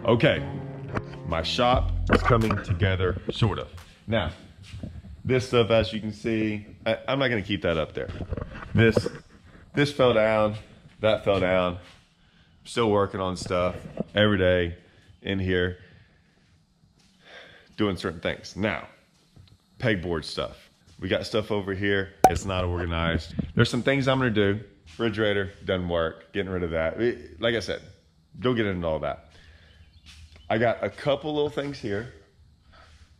Okay, my shop is coming together, sort of. Now, this stuff, as you can see, I'm not gonna keep that up there. This fell down, that fell down. Still working on stuff every day in here, doing certain things. Now, pegboard stuff. We got stuff over here, it's not organized. There's some things I'm gonna do. Refrigerator doesn't work, getting rid of that. Like I said, don't get into all that. I got a couple little things here.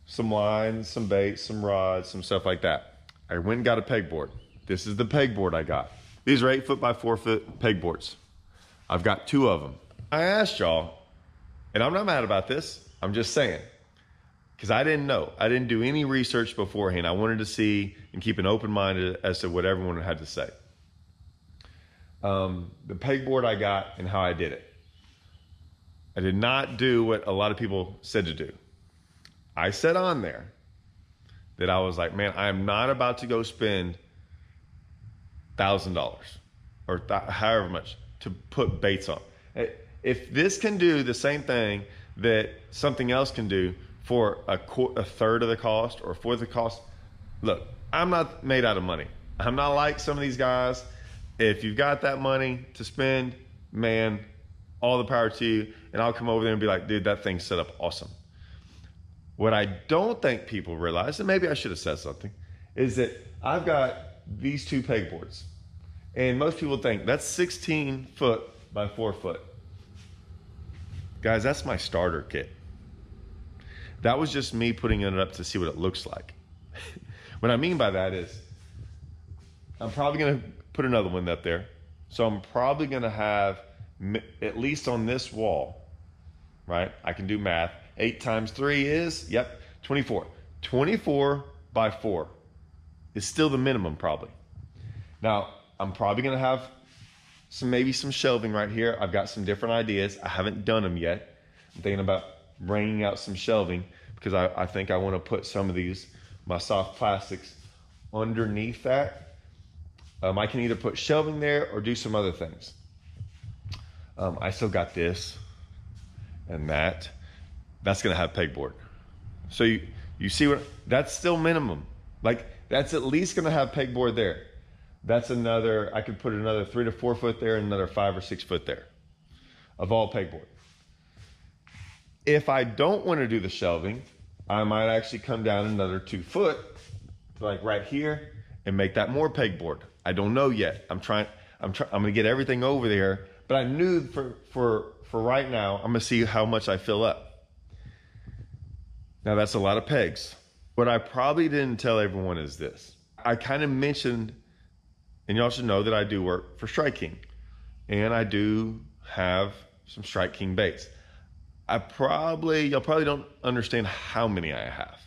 Some lines, some baits, some rods, some stuff like that. I went and got a pegboard. This is the pegboard I got. These are 8 foot by 4 foot pegboards. I've got 2 of them. I asked y'all, and I'm not mad about this, I'm just saying, because I didn't know. I didn't do any research beforehand. I wanted to see and keep an open mind as to what everyone had to say. The pegboard I got and how I did it. I did not do what a lot of people said to do. I said on there that I was like, man, I am not about to go spend $1,000 or however much to put baits on. If this can do the same thing that something else can do for a third of the cost or a fourth of the cost, look, I'm not made out of money. I'm not like some of these guys. If you've got that money to spend, man, all the power to you. And I'll come over there and be like, dude, that thing's set up awesome. What I don't think people realize, and maybe I should have said something, is that I've got these 2 pegboards. And most people think that's 16 foot by 4 foot. Guys, that's my starter kit. That was just me putting it up to see what it looks like. What I mean by that is, I'm probably gonna put another one up there. So I'm probably gonna have, at least on this wall, right? I can do math. 8 times 3 is, yep, 24. 24 by 4 is still the minimum probably. Now, I'm probably gonna have maybe some shelving right here. I've got some different ideas. I haven't done them yet. I'm thinking about bringing out some shelving because I think I wanna put some of these, my soft plastics, underneath that. I can either put shelving there or do some other things. I still got this and that. That's gonna have pegboard. So you see what, that's still minimum. Like that's at least gonna have pegboard there. That's another, I could put another 3 to 4 foot there and another 5 or 6 foot there of all pegboard. If I don't wanna do the shelving, I might actually come down another 2 foot, like right here, and make that more pegboard. I don't know yet. I'm gonna get everything over there, but I knew for right now, I'm gonna see how much I fill up. Now that's a lot of pegs. What I probably didn't tell everyone is this. I kind of mentioned, and y'all should know that I do work for Strike King, and I do have some Strike King baits. Y'all probably don't understand how many I have.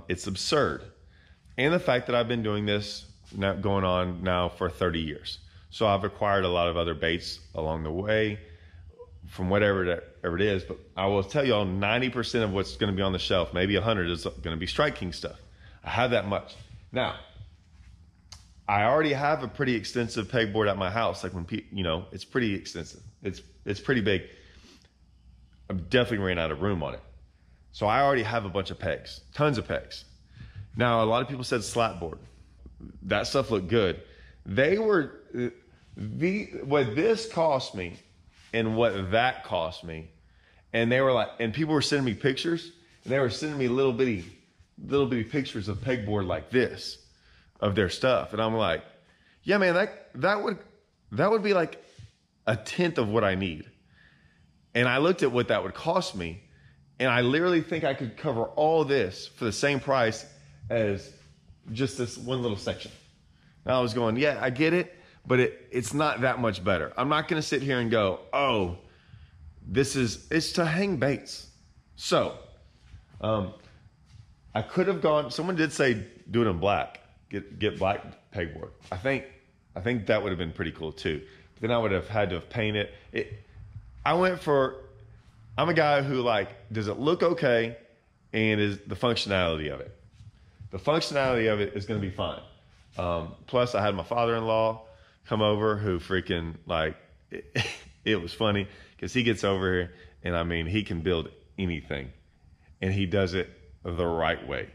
It's absurd. And the fact that I've been doing this going on now for 30 years. So I've acquired a lot of other baits along the way from whatever it is, but I will tell y'all 90% of what's gonna be on the shelf, maybe 100 is gonna be Strike King stuff. I have that much. Now, I already have a pretty extensive pegboard at my house. Like when people, it's pretty extensive. It's pretty big. I'm definitely ran out of room on it. So I already have a bunch of pegs, tons of pegs. Now, a lot of people said slatboard. That stuff looked good. What this cost me and what that cost me, and they were like, and people were sending me pictures, and they were sending me little bitty pictures of pegboard like this, of their stuff. And I'm like, yeah, man, that would be like 1/10 of what I need. And I looked at what that would cost me, and I literally think I could cover all this for the same price as just this one little section. And I was going, yeah, I get it, but it's not that much better. I'm not gonna sit here and go, oh, it's to hang baits. So, I could have gone, someone did say do it in black, get black pegboard. I think that would have been pretty cool too. But then I would have had to have painted it. I'm a guy who does it look okay and is the functionality of it. The functionality of it is gonna be fine. Plus I had my father-in-law come over who freaking it was funny because he gets over here And I mean, he can build anything, and he does it the right way.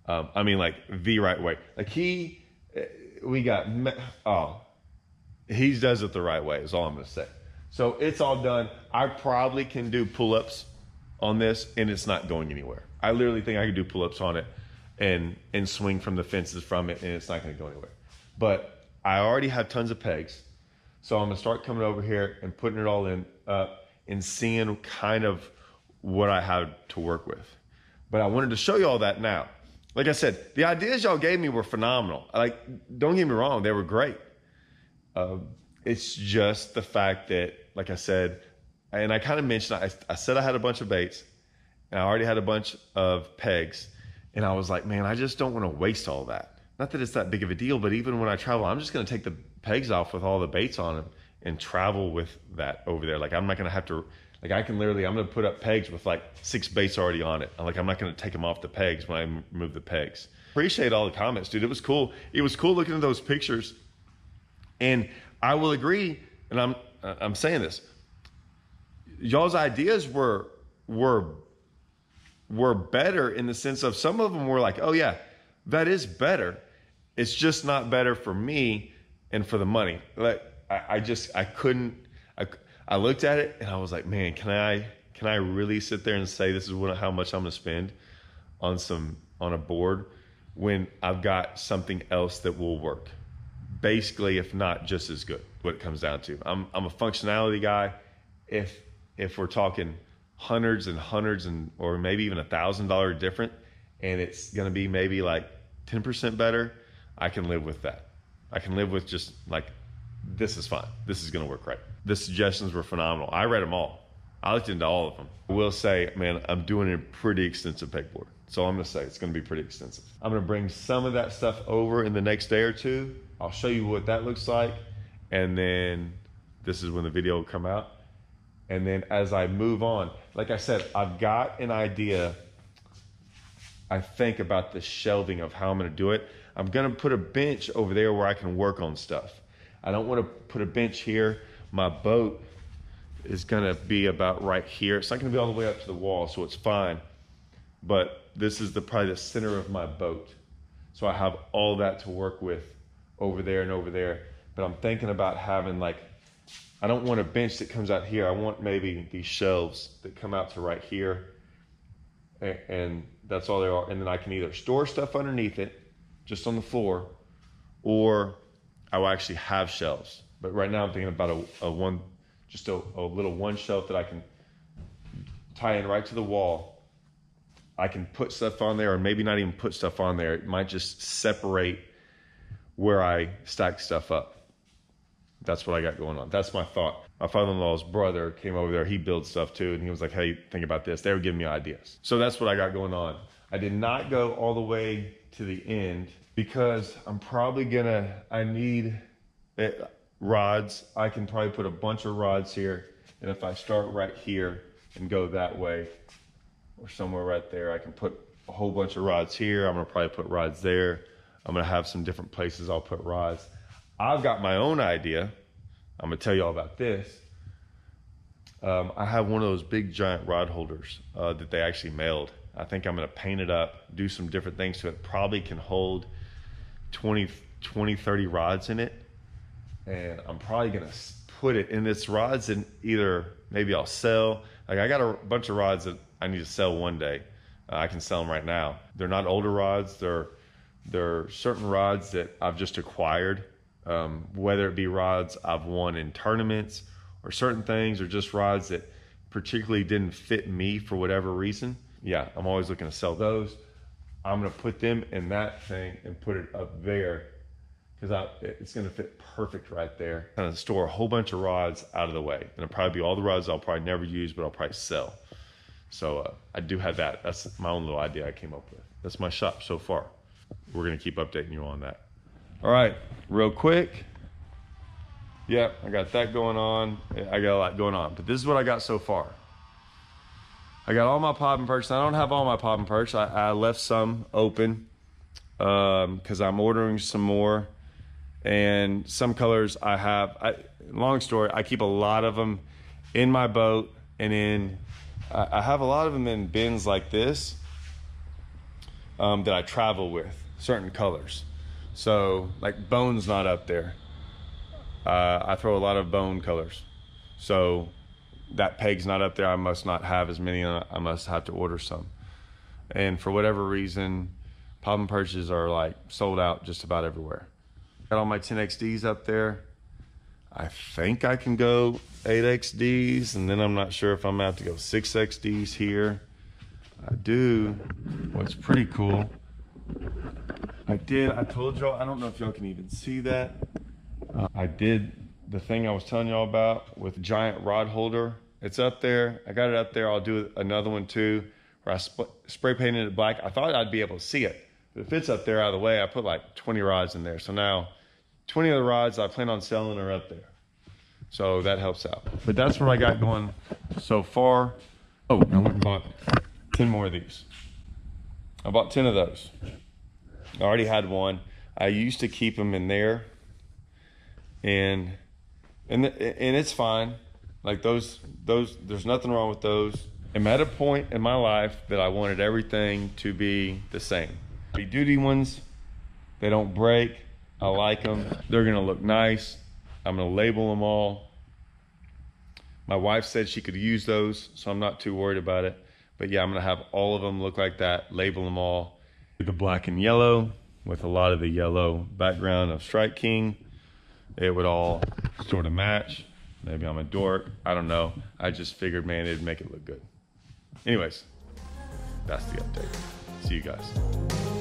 I mean, like the right way. Like he does it the right way is all I'm gonna say. So it's all done. I probably can do pull-ups on this, and it's not going anywhere. I literally think I could do pull-ups on it and swing from the fences from it, and it's not gonna go anywhere. But I already have tons of pegs, so I'm gonna start coming over here and putting it all in and seeing kind of what I have to work with. But I wanted to show you all that now. Like I said, the ideas y'all gave me were phenomenal. Like, don't get me wrong, they were great. It's just the fact that, like I said, and I kind of mentioned, I said I had a bunch of baits, and I already had a bunch of pegs, and I was like, man, I just don't want to waste all that. Not that it's that big of a deal, but even when I travel, I'm just going to take the pegs off with all the baits on them and travel with that over there. Like, I'm not going to have to, like, I'm going to put up pegs with like 6 baits already on it. Like, I'm not going to take them off the pegs when I remove the pegs. Appreciate all the comments, dude. It was cool. It was cool looking at those pictures. And I will agree, and I'm saying this, y'all's ideas were better in the sense of some of them were like, oh yeah, that is better. It's just not better for me and for the money. Like I couldn't. I looked at it and I was like, man, can I really sit there and say this is how much I'm gonna spend on a board when I've got something else that will work? Basically, if not just as good, what it comes down to. I'm a functionality guy. If we're talking hundreds or maybe even $1,000 different, and it's gonna be maybe like 10% better, I can live with that. I can live with just like, this is fine. This is gonna work right. The suggestions were phenomenal. I read them all. I looked into all of them. I will say, man, I'm doing a pretty extensive pegboard. So I'm gonna say it's gonna be pretty extensive. I'm gonna bring some of that stuff over in the next day or two. I'll show you what that looks like. And then this is when the video will come out. And then as I move on, like I said, I've got an idea, I think, about the shelving of how I'm gonna do it. I'm gonna put a bench over there where I can work on stuff. I don't wanna put a bench here. My boat is gonna be about right here. It's not gonna be all the way up to the wall, so it's fine. But this is probably the center of my boat. So I have all that to work with over there and over there. But I'm thinking about having, like, I don't want a bench that comes out here. I want maybe these shelves that come out to right here. And that's all they are. And then I can either store stuff underneath it, just on the floor, or I will actually have shelves. But right now I'm thinking about a little one shelf that I can tie in right to the wall. I can put stuff on there, or maybe not even put stuff on there. It might just separate where I stack stuff up. That's what I got going on. That's my thought. My father-in-law's brother came over there. He builds stuff too. And he was like, hey, think about this. They were giving me ideas. So that's what I got going on. I did not go all the way to the end because I'm probably I need rods. I can probably put a bunch of rods here. And if I start right here and go that way or somewhere right there, I can put a whole bunch of rods here. I'm gonna probably put rods there. I'm gonna have some different places I'll put rods. I've got my own idea. I'm gonna tell you all about this. I have one of those big giant rod holders that they actually mailed. I think I'm gonna paint it up, do some different things to it. Probably can hold 20, 30 rods in it. And I'm probably gonna put it in this rods, and either maybe I'll sell. Like, I got a bunch of rods that I need to sell one day. I can sell them right now. They're not older rods. They're certain rods that I've just acquired. Whether it be rods I've won in tournaments or certain things, or just rods that particularly didn't fit me for whatever reason. Yeah, I'm always looking to sell those. I'm gonna put them in that thing and put it up there because it's gonna fit perfect right there. I'm gonna store a whole bunch of rods out of the way. And it'll probably be all the rods I'll probably never use, but I'll probably sell. So I do have that. That's my own little idea I came up with. That's my shop so far. We're gonna keep updating you on that. All right, real quick. Yep, I got that going on. I got a lot going on, but this is what I got so far. I got all my pop and perch. I don't have all my pop and perch. I left some open because I'm ordering some more. And some colors I have, long story, I keep a lot of them in my boat And then I have a lot of them in bins like this that I travel with, certain colors. So like bone's not up there. I throw a lot of bone colors. So that peg's not up there. I must not have as many. I must have to order some. And for whatever reason, popping perches are like sold out just about everywhere. Got all my 10XDs up there. I think I can go 8XDs, and then I'm not sure if I'm gonna have to go 6XDs here. I do. What's pretty cool, I told y'all, I don't know if y'all can even see that. I did the thing I was telling y'all about with the giant rod holder. It's up there. I got it up there. I'll do another one too, where I spray painted it black. I thought I'd be able to see it, but if it's up there out of the way, I put like 20 rods in there. So now 20 of the rods I plan on selling are up there. So that helps out. But that's what I got going so far. Oh, I went and bought 10 more of these. I bought 10 of those. I already had one. I used to keep them in there, and it's fine. Like those, there's nothing wrong with those. I'm at a point in my life that I wanted everything to be the same. The duty ones, they don't break. I like them. They're gonna look nice. I'm gonna label them all. My wife said she could use those, so I'm not too worried about it. But yeah, I'm gonna have all of them look like that, label them all. The black and yellow with a lot of the yellow background of Strike King. It would all sort of match. Maybe I'm a dork, I don't know. I just figured, man, it'd make it look good. Anyways, that's the update. See you guys.